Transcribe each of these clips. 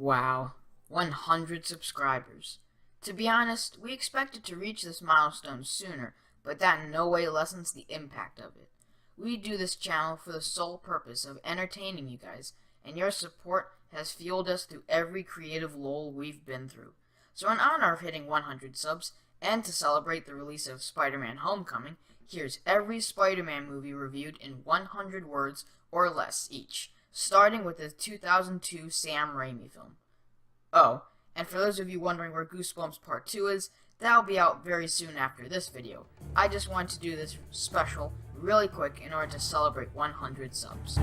Wow, 100 subscribers. To be honest, we expected to reach this milestone sooner, but that in no way lessens the impact of it. We do this channel for the sole purpose of entertaining you guys, and your support has fueled us through every creative lull we've been through. So in honor of hitting 100 subs, and to celebrate the release of Spider-Man Homecoming, here's every Spider-Man movie reviewed in 100 words or less each, starting with the 2002 Sam Raimi film. Oh, and for those of you wondering where Goosebumps Part 2 is, that'll be out very soon after this video. I just wanted to do this special really quick in order to celebrate 100 subs.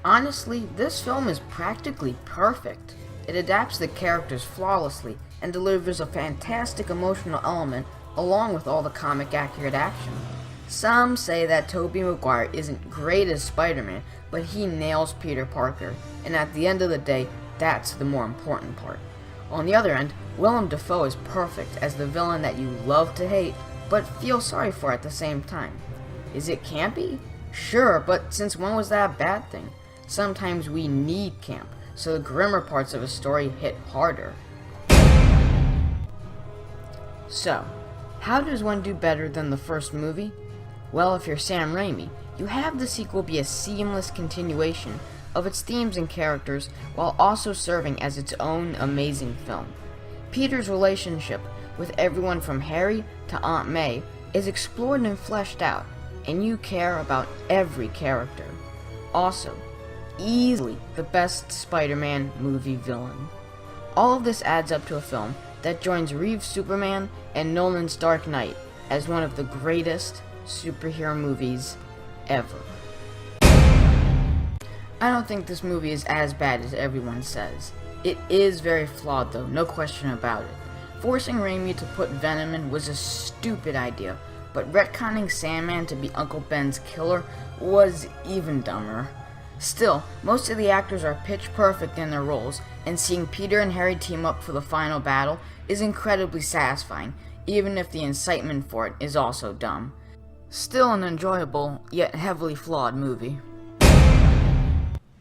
Honestly, this film is practically perfect. It adapts the characters flawlessly and delivers a fantastic emotional element along with all the comic-accurate action. Some say that Tobey Maguire isn't great as Spider-Man, but he nails Peter Parker, and at the end of the day, that's the more important part. On the other end, Willem Dafoe is perfect as the villain that you love to hate, but feel sorry for at the same time. Is it campy? Sure, but since when was that a bad thing? Sometimes we need camp, so the grimmer parts of a story hit harder. So, how does one do better than the first movie? Well, if you're Sam Raimi, you have the sequel be a seamless continuation of its themes and characters while also serving as its own amazing film. Peter's relationship with everyone from Harry to Aunt May is explored and fleshed out, and you care about every character. Also, easily the best Spider-Man movie villain. All of this adds up to a film that joins Reeves' Superman and Nolan's Dark Knight as one of the greatest superhero movies ever. I don't think this movie is as bad as everyone says. It is very flawed though, no question about it. Forcing Raimi to put Venom in was a stupid idea, but retconning Sandman to be Uncle Ben's killer was even dumber. Still, most of the actors are pitch perfect in their roles, and seeing Peter and Harry team up for the final battle is incredibly satisfying, even if the incitement for it is also dumb. Still an enjoyable, yet heavily flawed movie.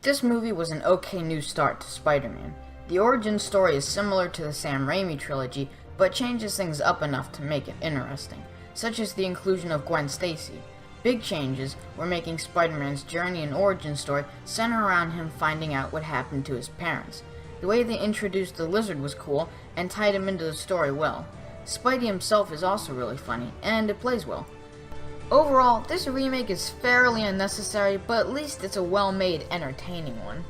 This movie was an okay new start to Spider-Man. The origin story is similar to the Sam Raimi trilogy, but changes things up enough to make it interesting, such as the inclusion of Gwen Stacy. Big changes were making Spider-Man's journey and origin story center around him finding out what happened to his parents. The way they introduced the Lizard was cool and tied him into the story well. Spidey himself is also really funny, and it plays well. Overall, this remake is fairly unnecessary, but at least it's a well-made, entertaining one.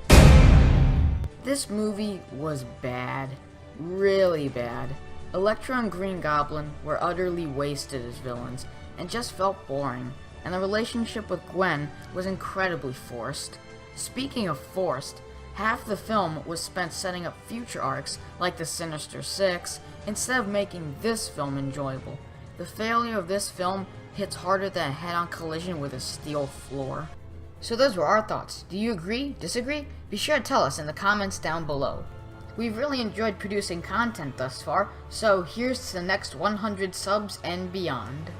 This movie was bad. Really bad. Electro and Green Goblin were utterly wasted as villains, and just felt boring. And the relationship with Gwen was incredibly forced. Speaking of forced, half the film was spent setting up future arcs like the Sinister Six, instead of making this film enjoyable. The failure of this film hits harder than a head-on collision with a steel floor. So those were our thoughts. Do you agree? Disagree? Be sure to tell us in the comments down below. We've really enjoyed producing content thus far, so here's to the next 100 subs and beyond.